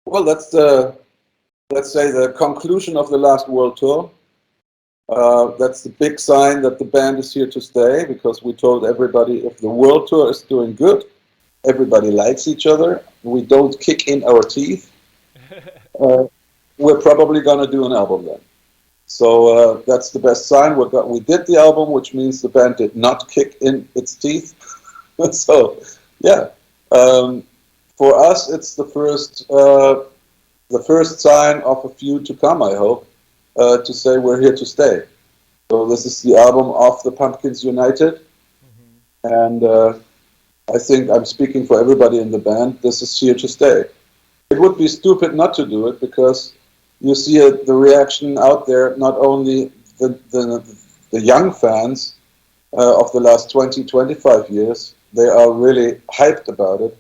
Well, that's the, let's say, the conclusion of the last world tour. That's the big sign that the band is here to stay, because we told everybody if the world tour is doing good, everybody likes each other, we don't kick in our teeth, we're probably going to do an album then. So that's the best sign. We did the album, which means the band did not kick in its teeth. So, yeah. For us, it's the first sign of a few to come, I hope, to say we're here to stay. So this is the album of the Pumpkins United. And I think I'm speaking for everybody in the band. This is here to stay. It would be stupid not to do it, because you see the reaction out there, not only the young fans of the last 20, 25 years, they are really hyped about it,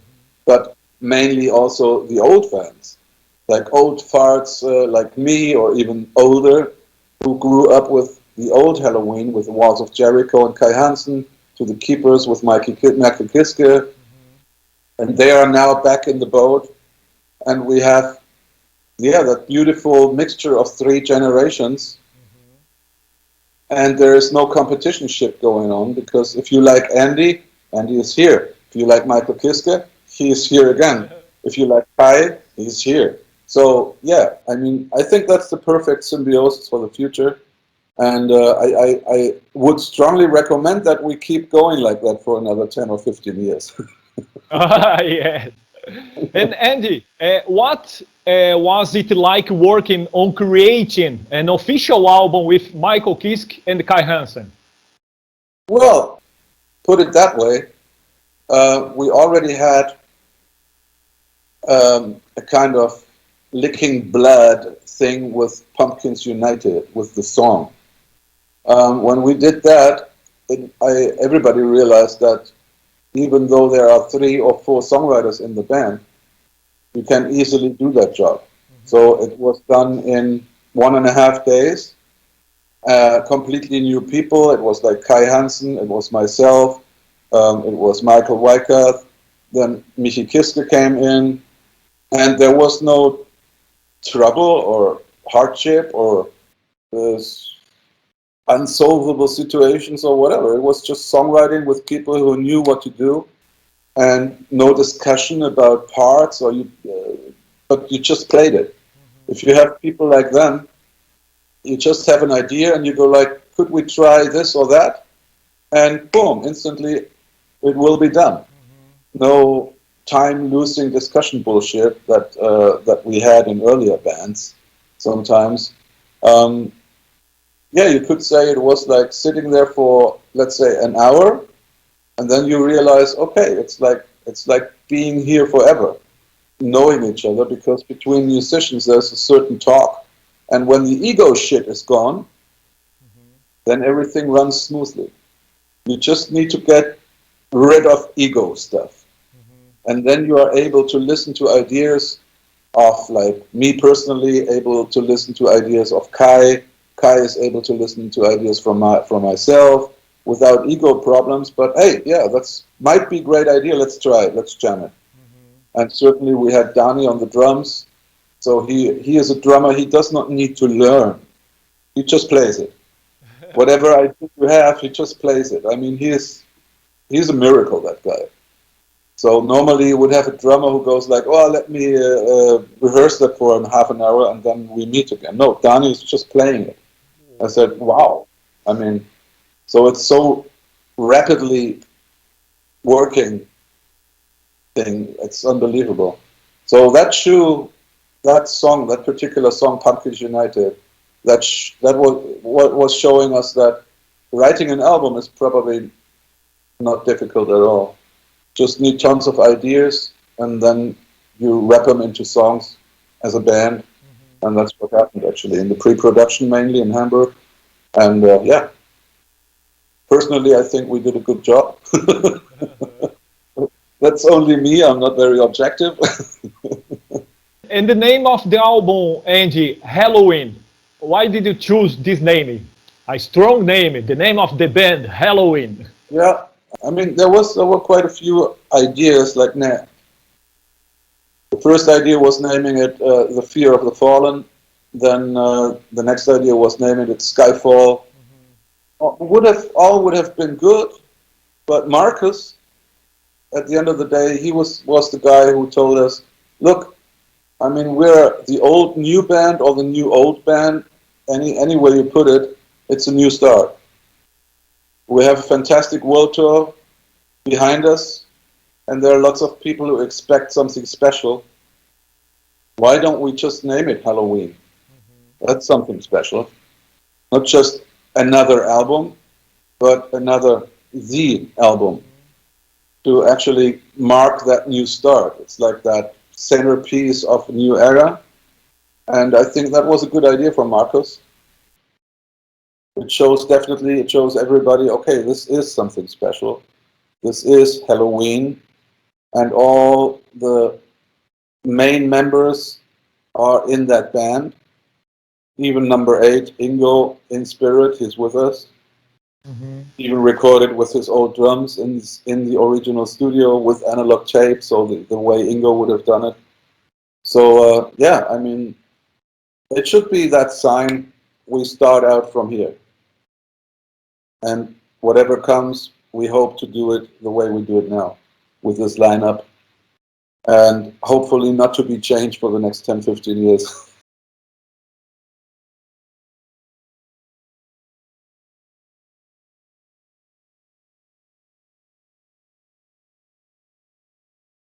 but mainly also the old fans, like old farts like me, or even older, who grew up with the old Helloween, with the Walls of Jericho and Kai Hansen, to the Keepers with Michael Kiske, and they are now back in the boat, and we have, yeah, that beautiful mixture of three generations, and there is no competition shit going on, because if you like Andy, Andy is here. If you like Michael Kiske, he is here again. If you like Kai, he's here. So, yeah, I mean, I think that's the perfect symbiosis for the future. And I would strongly recommend that we keep going like that for another 10 or 15 years. Yes. And Andy, what was it like working on creating an official album with Michael Kiske and Kai Hansen? Well, put it that way, we already had a kind of licking blood thing with Pumpkins United, with the song. When we did that, everybody realized that even though there are 3 or 4 songwriters in the band, you can easily do that job. So it was done in 1.5 days. Completely new people. It was like Kai Hansen, it was myself, it was Michael Weikath, then Michi Kiske came in, and there was no trouble or hardship or unsolvable situations or whatever. It was just songwriting with people who knew what to do, and no discussion about parts, or but you just played it. If you have people like them, you just have an idea and you go like, could we try this or that? And boom, instantly it will be done. No time-losing discussion bullshit that we had in earlier bands sometimes. Yeah, you could say it was like sitting there for, let's say, an hour, and then you realize, okay, it's like being here forever, knowing each other, because between musicians there's a certain talk, and when the ego shit is gone, then everything runs smoothly. You just need to get rid of ego stuff, and then you are able to listen to ideas of, like me personally, able to listen to ideas of Kai. Kai is able to listen to ideas from myself without ego problems. But hey, yeah, that's might be a great idea. Let's try it. Let's jam it. And certainly we had Dani on the drums. So he is a drummer. He does not need to learn. He just plays it. Whatever idea you have, he just plays it. I mean, he's a miracle, that guy. So normally you would have a drummer who goes like, oh, let me rehearse that for half an hour and then we meet again. No, Dani is just playing it. I said, wow. I mean, so it's so rapidly working thing. It's unbelievable. So that song, that particular song, Pumpkins United, that was showing us that writing an album is probably not difficult at all. Just need tons of ideas, and then you wrap them into songs as a band, and that's what happened actually in the pre-production, mainly in Hamburg. And yeah, personally, I think we did a good job. That's only me. I'm not very objective. And the name of the album, Andy, Helloween. Why did you choose this name? A strong name. The name of the band, Helloween. Yeah, I mean, there were quite a few ideas. Like, nah, The first idea was naming it The Fear of the Fallen. Then the next idea was naming it Skyfall. All would have been good, but Marcus, at the end of the day, he was the guy who told us, look, I mean, we're the old new band or the new old band, any way you put it, it's a new start. We have a fantastic world tour behind us, and there are lots of people who expect something special. Why don't we just name it Helloween? That's something special. Not just another album, but the album to actually mark that new start. It's like that centerpiece of a new era. And I think that was a good idea from Marcus. It shows everybody, okay, this is something special. This is Helloween. And all the main members are in that band. Even number 8, Ingo, in spirit, he's with us. Even recorded with his old drums in the original studio with analog tape, so the way Ingo would have done it. So yeah, I mean, it should be that sign, we start out from here. And whatever comes, we hope to do it the way we do it now, with this lineup. And hopefully not to be changed for the next 10, 15 years.